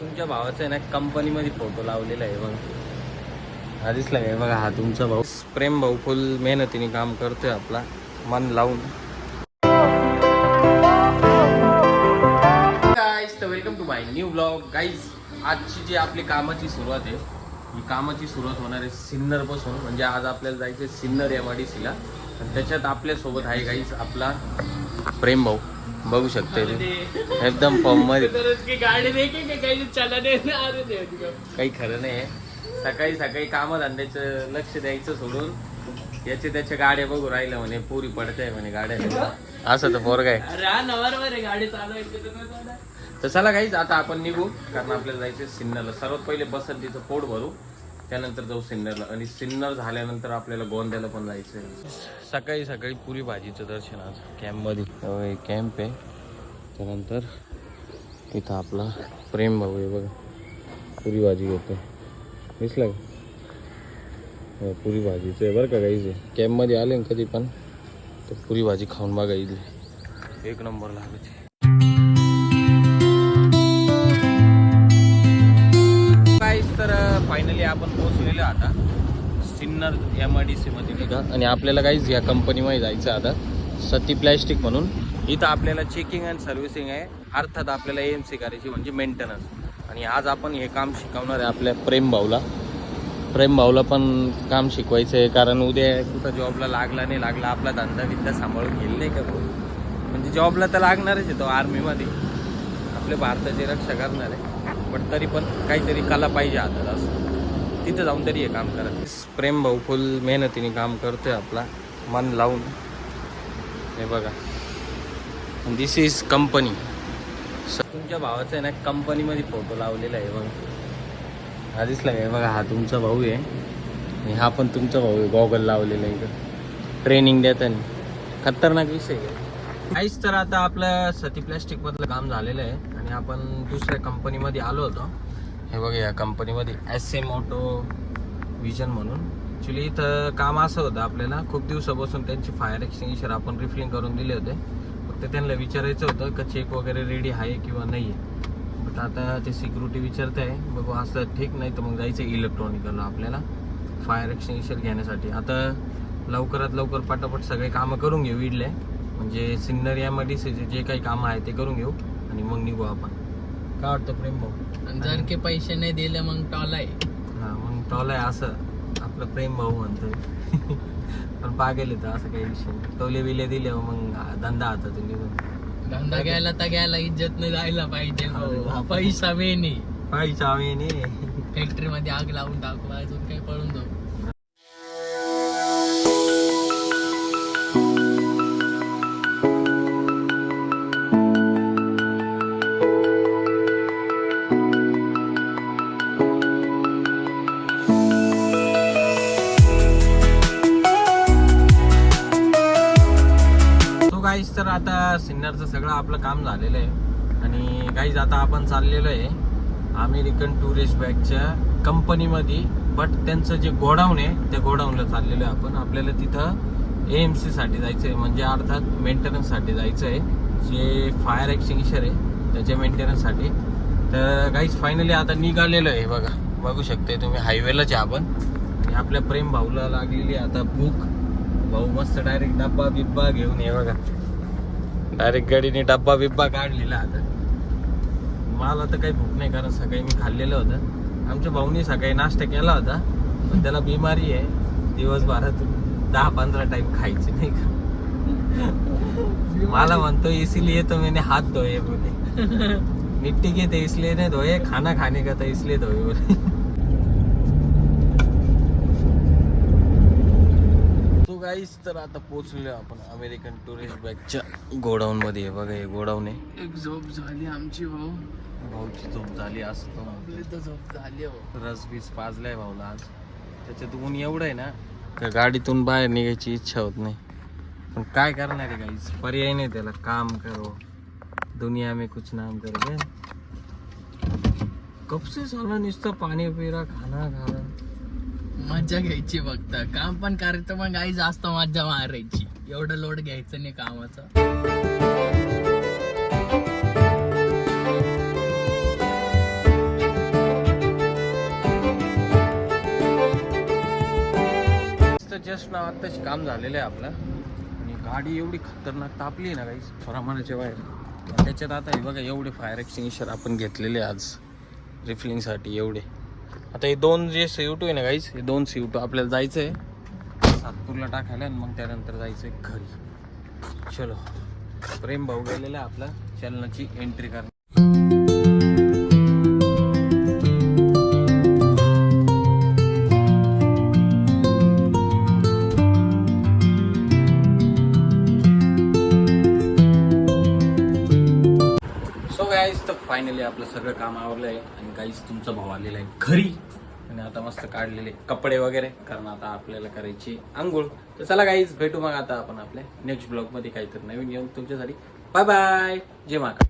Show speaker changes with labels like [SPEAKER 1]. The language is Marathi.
[SPEAKER 1] तुमच्या भावाचा आहे ना कंपनीमध्ये फोटो लावलेला आहे बघा. हा दिसला काय बघा, हा तुमचा भाऊ. प्रेम भाऊ फुल मेहनतीने काम करतोय आपला मन लावून. गाईज तर welcome to my new blog. Guys आजची जी आपली कामाची सुरुवात आहे, ही कामाची सुरुवात होणार आहे सिन्नर पासून. म्हणजे आज आपल्याला जायचं आहे सिन्नर MIDC ला. आणि त्याच्यात आपल्यासोबत आहे गाईज आपला प्रेम भाऊ. बघू शकते एकदम फॉर्म मध्ये. काही खरं नाही. सकाळी सकाळी कामधंद्याचं लक्ष द्यायचं सोडून याचे त्याच्या गाड्या बघू राहिलं म्हणे. पुरी पडते म्हणे गाड्या. असं तर पोरग आहे. तर चला गाईज आता आपण निघू, कारण आपल्याला जायचं सिन्नरला. सर्वात पहिले बसंतीचं पोट भरू, त्यानंतर जाऊ सिन्नरला. आणि सिन्नर झाल्यानंतर आपल्याला गोंद्याला पण जायचं आहे. सकाळी सकाळी पुरी भाजीचं दर्शन आज कॅम्पमध्ये. कॅम्प आहे. त्यानंतर इथं आपला प्रेम भाऊ आहे बघा, पुरी भाजी घेतो. दिसला का? पुरी भाजीचं आहे बरं का गाईज. कॅम्पमध्ये आले ना कधी पण तर पुरी भाजी खाऊन बघा, इथली एक नंबर लागायची. तर फायनली आपण पोहोचलेलो आता सिन्नर MIDC मध्ये निघा. आणि आपल्याला काहीच या कंपनीमध्ये जायचं आता, सती प्लॅस्टिक म्हणून. इथं आपल्याला चेकिंग अँड सर्व्हिसिंग आहे, अर्थात आपल्याला AMC करायची म्हणजे मेंटेनन्स. आणि आज आपण हे काम शिकवणार आहे आपल्या प्रेम भाऊला. प्रेम भाऊला पण काम शिकवायचं आहे, कारण उद्या कुठं जॉबला लागला नाही लागला, आपला धंदा विद्या सांभाळून घेईल नाही का भाऊ. म्हणजे जॉबला तर लागणारच आहे तो, आर्मीमध्ये आपल्या भारताची रक्षा करणार आहे. पण तरी पण काहीतरी कला पाहिजे हातात, असं तिथं जाऊन तरी हे काम करत. प्रेम भाऊ फुल मेहनतीने काम करतोय आपला मन लावून. हे बघा, दिस इज कंपनी. तुमच्या भावाचा आहे ना कंपनीमध्ये फोटो लावलेला आहे बघा. हा दिसला काय बघा, हा तुमचा भाऊ आहे आणि हा पण तुमचा भाऊ आहे. गॉगल लावलेला आहे इकडं ट्रेनिंग देताना. खतरनाक विषय आहे. काहीच तर आता आपलं सती प्लॅस्टिक मधलं काम झालेलं आहे आणि आपण दुसऱ्या कंपनीमध्ये आलो होतो. हे बघा, या कंपनीमध्ये SM ऑटो विजन म्हणून. ॲक्च्युली इथं काम असं होतं, आपल्याला खूप दिवसापासून त्यांची फायर एक्सटिंग्विशर आपण रिफिलिंग करून दिले होते. फक्त त्यांना विचारायचं होतं का चेक वगैरे रेडी आहे किंवा नाही आहे. बट आता ते सिक्युरिटी विचारत आहे, बघू असं ठीक नाही तर मग जायचं इलेक्ट्रॉनिकला आपल्याला फायर एक्सटिंग्विशर घेण्यासाठी. आता लवकरात लवकर पटापट सगळे कामं करून घेऊ इडले, म्हणजे सिन्नर MIDC जे काही कामं आहे ते करून घेऊ आणि मग निघू आपण. काय वाटतं प्रेम भाऊ?
[SPEAKER 2] जर के पैसे नाही दिले मग टॉलाय.
[SPEAKER 1] हां, मग टॉलाय असं आपलं प्रेम भाऊ म्हणतोय. पण पागेल येतं, असं काही विषय नाही. टोले बिले दिले मग धंदा हातात निघून.
[SPEAKER 2] धंदा घ्यायला तर घ्यायला, इज्जत नाही जायला पाहिजे. पैसा मेनी,
[SPEAKER 1] पैसा मेनी.
[SPEAKER 2] फॅक्टरी मध्ये आग लावून टाकू, अजून काही पळून जाऊ.
[SPEAKER 1] गाईज तर आता सिन्नरचं सगळं आपलं काम झालेलं आहे आणि गाईज आता आपण चाललेलो आहे अमेरिकन टुरिस्ट बॅगच्या कंपनीमध्ये. बट त्यांचं जे गोडाऊन आहे त्या गोडाऊनला चाललेलो आहे आपण. आपल्याला तिथं AMC साठी जायचं आहे, म्हणजे अर्थात मेंटेनन्ससाठी जायचं आहे. जे फायर एक्सटिंग्विशर आहे त्याच्या मेंटेनन्ससाठी. तर गाईज फायनली आता निघालेलो आहे बघा, बघू शकते तुम्ही हायवेलाच आहे आपण. आणि आपल्या प्रेम भाऊला लागलेली आता भूक. भाऊ मस्त डायरेक्ट डब्बा बिब्बा घेऊन ये बघा, डायरेक्ट गाडीने डब्बा बिब्बा काढलेला. आता मला तर काही भूक नाही, कारण सकाळी मी खाल्लेलं होतं. आमच्या भाऊनी सकाळी नाश्ता केला होता, पण त्याला बिमारी आहे, दिवसभरात 10-15 टाइम खायची नाही का. मला म्हणतो इसीलिए तो मैंने हाथ धोए बोले. मिट्टी के थे इसलिए नहीं धोए, खाना खाने का था इसलिए धोए बोले. गाईस तर आता पोहोचलो आपण अमेरिकन टुरिस्ट बॅगच्या गोडाऊन मध्ये. बघा हे गोडाऊन आहे.
[SPEAKER 2] एक झोप झाली आमची भाऊ.
[SPEAKER 1] भाऊची झोप झाली असं तो
[SPEAKER 2] आपली तर झोप झाली.
[SPEAKER 1] रस बीस पाजलाय भाऊला आज. त्याच्यात ऊन एवढं आहे ना, गाडीतून बाहेर निघायची इच्छा होत नाही. पण काय करणार आहे गाईस, पर्याय नाही त्याला. काम करो दुनिया में कुछ नाम करो. कब से साला नुसतं पाणी पिरा, खाना खाना.
[SPEAKER 2] मज्जा घ्यायची फक्त, काम पण करायचं मग आई जास्त मज्जा मारायची. एवढं लोड घ्यायचं नाही कामाचा.
[SPEAKER 1] जस्ट ना आत्ताच काम झालेलं आहे आपलं आणि गाडी एवढी खतरनाक तापली आहे ना गाईस प्रमाणाच्या बाहेर. त्याच्यात आता हे बघा एवढे फायर एक्सटिंग्विशर आपण घेतलेले आज रिफिलिंगसाठी एवढे. आता हे 2 जे CO2 आहे ना गाईस, हे 2 CO2 आपल्याला जायचं आहे सातपूरला टाकायला आणि मग त्यानंतर जायचं आहे घरी. चलो प्रेम भाऊ गेलेला आहे आपला चलनाची एंट्री करणार. तर फायनली आपलं सगळं काम आवरलं आहे आणि गाईस तुमचा भाऊ आलेला आहे घरी आणि आता मस्त काढलेले कपडे वगैरे कारण आता आपल्याला करायची आंघोळ. तर चला गाईस भेटू मग आता आपण आपल्या नेक्स्ट ब्लॉग मध्ये काहीतरी नवीन येऊन तुमच्यासाठी. बाय बाय, जय महाकाल.